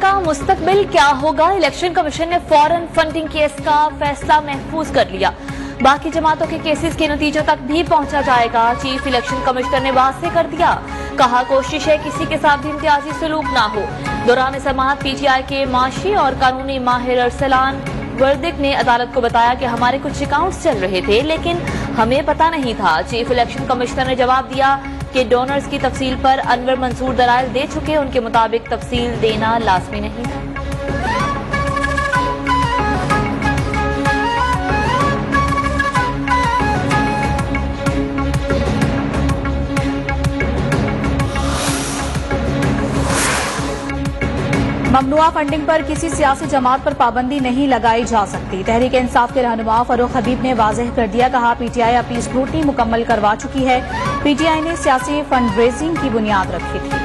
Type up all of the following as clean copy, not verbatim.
का मुस्तकबिल क्या होगा? इलेक्शन कमीशन ने फौरन फंडिंग केस का फैसला महफूज कर लिया। बाकी जमातों के केसेस के नतीजों तक भी पहुंचा जाएगा। चीफ इलेक्शन कमिश्नर ने वाज़ेह कर दिया, कहा कोशिश है किसी के साथ भी इम्तियाजी सलूक ना हो। दौरान समाअत पीटीआई के माशी और कानूनी माहिर अरसलान वर्दिक ने अदालत को बताया कि हमारे कुछ अकाउंट्स चल रहे थे लेकिन हमें पता नहीं था। चीफ इलेक्शन कमिश्नर ने जवाब दिया कि डोनर्स की तफसील पर अनवर मंसूर दलाइल दे चुके, उनके मुताबिक तफसील देना लाजमी नहीं है। ममनुआ फंडिंग पर किसी सियासी जमात पर पाबंदी नहीं लगाई जा सकती। तहरीक इंसाफ के रहनुमा फरूख हबीब ने वाज़ेह कर दिया, कहा पीटीआई अपनी स्क्रूटनी मुकम्मल करवा चुकी है। पीटीआई ने सियासी फंड रेजिंग की बुनियाद रखी थी।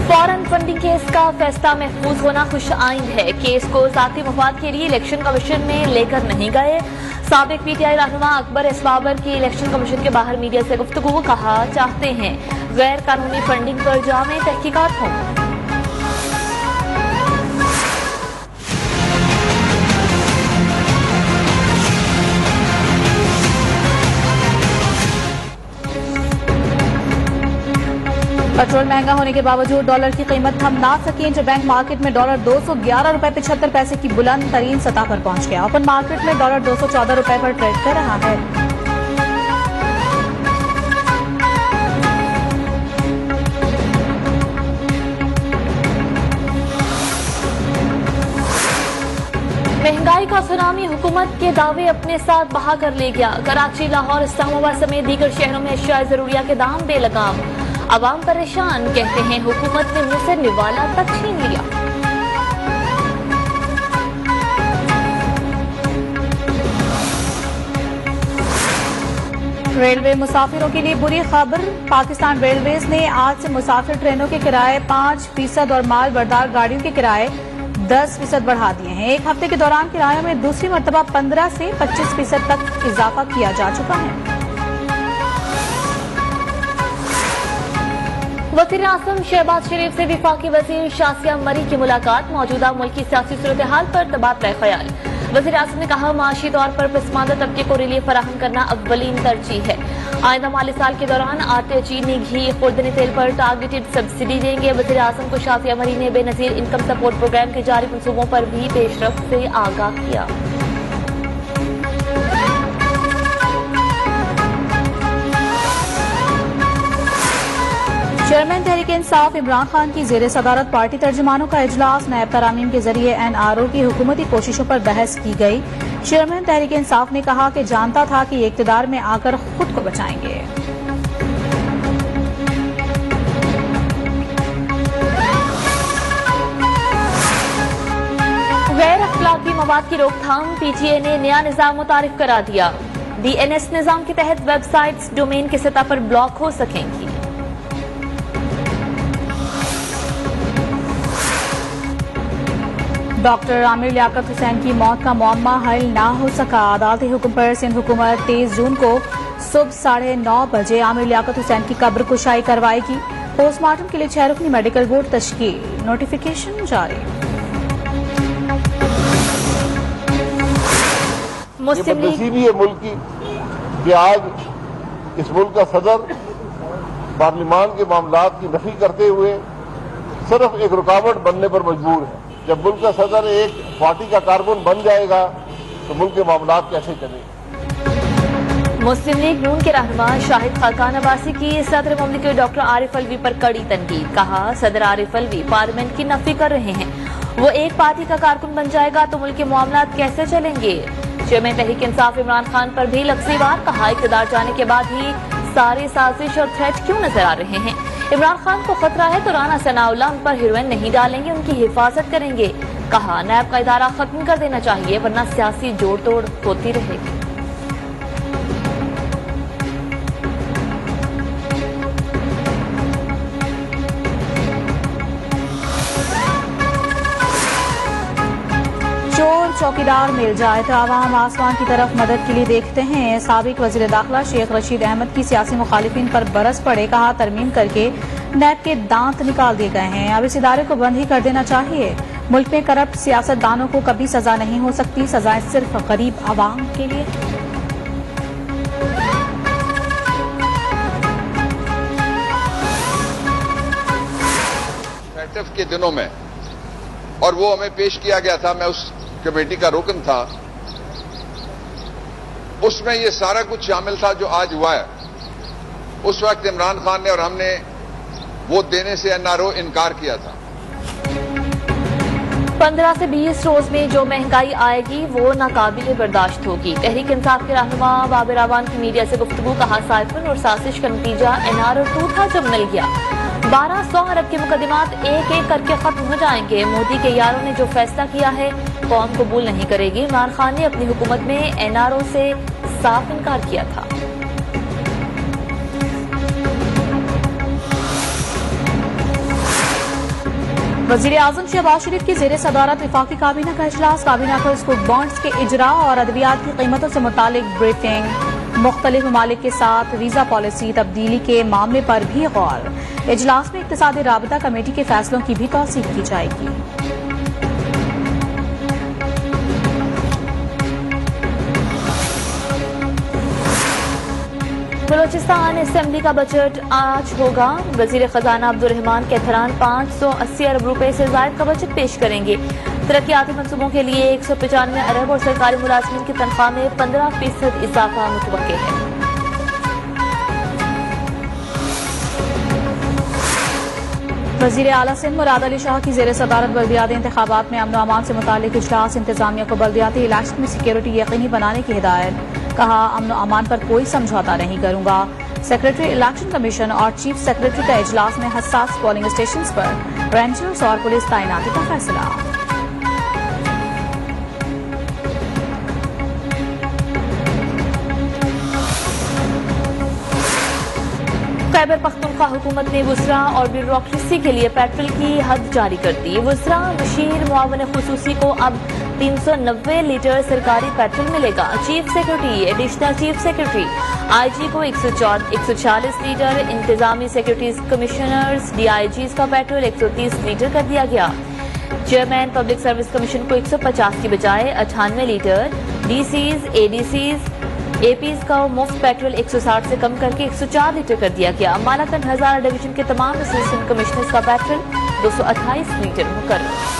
फौरन फंडिंग केस का फैसला महफूज होना खुश आइंद है। केस को जाती मफाद के लिए इलेक्शन कमीशन में लेकर नहीं गए। साबिक पीटीआई रहनुमा अकबर एसबाबर की इलेक्शन कमीशन के बाहर मीडिया से गुफ्तगू, कहा चाहते हैं गैर कानूनी फंडिंग पर जामे तहकीकात हों। पेट्रोल महंगा होने के बावजूद डॉलर की कीमत थम ना सकी। इंटरबैंक मार्केट में डॉलर 211 रुपए 75 पैसे की बुलंद तरीन सतह पर पहुंच गया। ओपन मार्केट में डॉलर 214 रुपए पर ट्रेड कर रहा है। महंगाई का सुनामी हुकूमत के दावे अपने साथ बहा कर ले गया। कराची, लाहौर, इस्लामाबाद समेत दीगर शहरों में अशिया जरूरिया के दाम बेलगाम। अवाम परेशान, कहते हैं हुकूमत ने मुंह से निवाला तक छीन लिया। रेलवे मुसाफिरों के लिए बुरी खबर। पाकिस्तान रेलवेज ने आज से मुसाफिर ट्रेनों के किराए 5% और माल बरदार गाड़ियों के किराए 10% बढ़ा दिए हैं। एक हफ्ते के दौरान किरायों में दूसरी मरतबा 15 से 25% तक इजाफा किया जा चुका है। वज़ीर आज़म शहबाज शरीफ से वफाकी वज़ीर शासिया मरी की मुलाकात। मौजूदा मुल्की सियासी सूरत हाल पर तबादला ख्याल। वज़ीर आज़म ने कहा माशी तौर पर पसमानदा तबके को रिलीफ फराहम करना अव्वलीन तरजीह है। आइंदा माली साल के दौरान आटे, चीनी, घी, खुर्दनी तेल पर टारगेटेड सब्सिडी देंगे। वज़ीर आज़म को शासिया मरी ने बेनज़ीर इनकम सपोर्ट प्रोग्राम के जारी मंसूबों पर भी पेशरफ्त से आगाह किया। चेयरमैन तहरीक इंसाफ इमरान खान की जेर सदारत पार्टी तर्जुमानों का इजलास। नायब तरामीम के जरिए NRO की हुकूमती कोशिशों पर बहस की गई। चेयरमैन तहरीक इंसाफ ने कहा कि जानता था कि ये इक़्तिदार में आकर खुद को बचाएंगे। गैर अखलाकी मवाद की रोकथाम। PTA ने नया निज़ाम मुतारिफ करा दिया। DNS निज़ाम के तहत वेबसाइट्स डोमेन की सतह पर ब्लॉक हो सकेंगी। डॉक्टर आमिर लियाकत हुसैन की मौत का मुअम्मा हल ना हो सका। अदालती हुक्म पर सिंध हुकूमत 23 जून को सुबह 9:30 बजे आमिर लियाकत हुसैन की कब्र कुशाई करवाएगी। पोस्टमार्टम के लिए 6 रुकनी मेडिकल बोर्ड तश्कील। नोटिफिकेशन जारी। मुस्लिम लीग है मुल्क की कि आज इस मुल्क का सदर पार्लियामान के मामलात की नफी करते हुए सिर्फ एक रुकावट बनने पर मजबूर है। जब मुल्क का सदर एक पार्टी का कारकुन बन जाएगा तो मुल्क के मामलात कैसे चलेंगे। मुस्लिम लीग नून के रहनुमा शाहिद खाकान अब्बासी की सदर ममलिकत डॉक्टर आरिफ अलवी पर कड़ी तनकीद। कहा सदर आरिफ अलवी पार्लियामेंट की नफी कर रहे हैं। वो एक पार्टी का कारकुन बन जाएगा तो मुल्क के मामलात कैसे चलेंगे। चेयरमैन तहरीक इंसाफ इमरान खान पर भी लफ्ज़ीवार। कहा इक़्तिदार जाने के बाद ही सारी साजिश और थ्रेट क्यों नजर आ रहे हैं। इमरान खान को खतरा है तो राना सनाउल्लाह उन पर हीरोइन नहीं डालेंगे, उनकी हिफाजत करेंगे। कहा नैब का इदारा खत्म कर देना चाहिए वरना सियासी जोड़ तोड़ होती रहेगी। चौकीदार मिल जाए तो आवाम आसमान की तरफ मदद के लिए देखते हैं। साबिक वजीर दाखिला शेख रशीद अहमद की सियासी मुखालिफिन पर बरस पड़े, कहा तरमीम करके नैब के दांत निकाल दिए गए हैं, अब इस इदारे को बंद ही कर देना चाहिए। मुल्क में करप्ट सियासतदानों को कभी सजा नहीं हो सकती, सजाएं सिर्फ गरीब आवाम के लिए। के दिनों में और वो हमें पेश किया गया था, मैं उस कमेटी का रुकन था, उसमें ये सारा कुछ शामिल था जो आज हुआ है। उस वक्त इमरान खान ने और हमने वोट देने से एनआरओ इनकार किया था। 15 से 20 रोज में जो महंगाई आएगी वो नाकाबिले बर्दाश्त होगी। तहरीक इंसाफ के रहनुमा बाबर आवान की मीडिया से गुफ्तगू, कहा साइफन और साजिश का नतीजा एनआरओ 2 था जब मिल गया। 1200 अरब के मुकदमात एक एक करके खत्म हो जाएंगे। मोदी के यारों ने जो फैसला किया है कौम कबूल नहीं करेगी। इमरान खान ने अपनी हुकूमत में एनआरओ से साफ इनकार किया था। वजीर आजम शहबाज शरीफ की जेर सदारत वफाकी काबीना का इजलास, काबीना को स्कूल बॉन्ड्स के इजरा और अद्वियात की कीमतों से मुतालिक ब्रीफिंग, मुख्तलिफ ममालिक के साथ वीजा पॉलिसी तब्दीली के मामले पर भी गौर। इजलास में इक्तिसादी राबता कमेटी के फैसलों की भी तौसीक की जाएगी। बलोचिस्तान असेंबली का बजट आज होगा। वजीर खजाना अब्दुल रहमान कैथरान 580 अरब रुपए से ज्यादा का बजट पेश करेंगे। तरक्याती मंसूबों के लिए 195 अरब और सरकारी मुलाजमीन की तनख्वाह में 15% इजाफा मुतवक्के है। वजीर आला सिंध मुराद अली शाह की जेर सदारत बल्दियाती इंतखाबात में अमन व अमान से मुतालिक इजलास, इंतजामिया को बल्दियाती इलेक्शन में सिक्योरिटी यकीनी बनाने की हिदायत, कहा अमन व अमान पर कोई समझौता नहीं करूंगा। सेक्रेटरी इलेक्शन कमीशन और चीफ सेक्रेटरी का इजलास में हसास पोलिंग स्टेशन पर रेंजर्स और पुलिस तैनाती का फैसला। खैबर पख्तूनख्वा हुकूमत ने वुसरा और ब्यूरोक्रेसी के लिए पेट्रोल की हद जारी कर दी। वुसरा मशीर मुआवन खुसूसी को अब 390 लीटर सरकारी पेट्रोल मिलेगा। Chief secretary, additional chief secretary, IG को 140 लीटर, इंतजामी सेक्रेटरीज, कमिश्नर्स, डीआईजीज का पेट्रोल 130 लीटर कर दिया गया। चेयरमैन पब्लिक सर्विस कमीशन को 150 की बजाय 98 लीटर, डीसीज, एडीसीज, एपीज का मुफ्त पेट्रोल 160 से कम करके 104 लीटर कर दिया गया। मालाकन हजारा डिवीजन के तमाम असिस्टेंट कमिश्नर्स का पेट्रोल 228 लीटर मुकर्रर।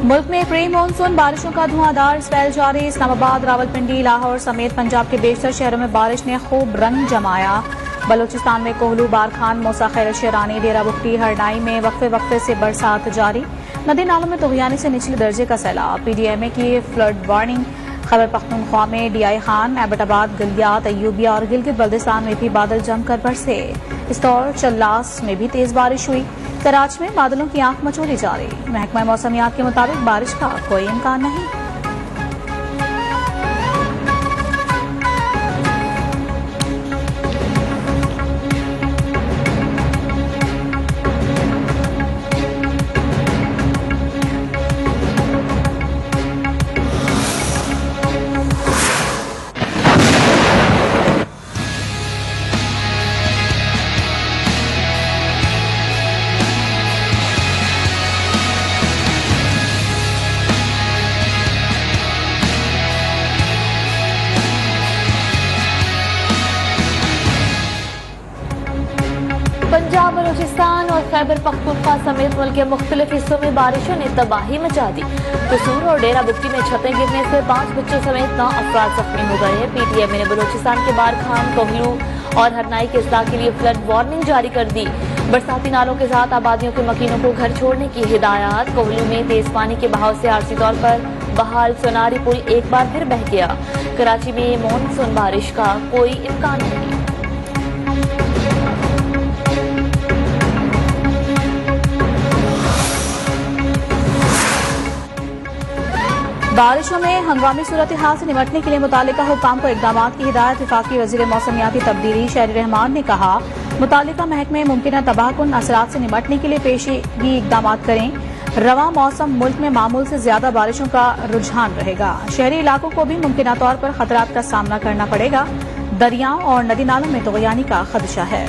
मुल्क में प्री मानसून बारिशों का धुआंधार स्पेल जारी। इस्लामाबाद, रावलपिंडी, लाहौर समेत पंजाब के बेशतर शहरों में बारिश ने खूब रंग जमाया। बलूचिस्तान में कोहलू, बारखान, मौसा, खैर शेरानी, डेरा बुगटी, हरनाई में वक्फे वक्फे से बरसात जारी। नदी नालों में तुगयानी से निचले दर्जे का सैलाब। पीडीएमए की फ्लड वार्निंग। खैबर पख्तूनख्वा में डीआई खान, एबटाबाद, गलियात, अयूबिया और गिलगित बल्दिस्तान में भी बादल जमकर बरसे। इस दौर चल्लास में भी तेज बारिश हुई। कराची में बादलों की आंख मचोली जारी। महकमा मौसमियात के मुताबिक बारिश का कोई इम्कान नहीं। पंजाब, बलूचिस्तान और खैबर पख्तूनख्वा समेत मुल्क के मुख्तलिफ हिस्सों में बारिशों ने तबाही मचा दी। कसूर और डेरा बुगटी में छतें गिरने से 5 बच्चों समेत 9 अफराद जख्मी हो गए। पीटीएमए ने बलूचिस्तान के बारखान, कोहलू और हरनाई के इस्लाह के लिए फ्लड वार्निंग जारी कर दी। बरसाती नालों के साथ आबादियों के मकीनों को घर छोड़ने की हिदायत। कोहलू में तेज पानी के बहाव से आरजी तौर पर बहाल सोनारी पुल एक बार फिर बह गया। कराची में मानसून बारिश का कोई इम्कान नहीं। बारिशों में हंगामी सूरत हाल से निपटने के लिए मुतालिका हुकाम को इकदाम की हिदायत। वफाकी वजीर मौसमियाती तब्दीली शहरी रहमान ने कहा, मुतालिका महकमे मुमकिन तबाहकुन असरात से निपटने के लिए पेशगी इकदाम करें। रवा मौसम मुल्क में मामूल से ज्यादा बारिशों का रुझान रहेगा। शहरी इलाकों को भी मुमकिन तौर पर खतरात का सामना करना पड़ेगा। दरियाओं और नदी नालों में तगयानी का खदशा है।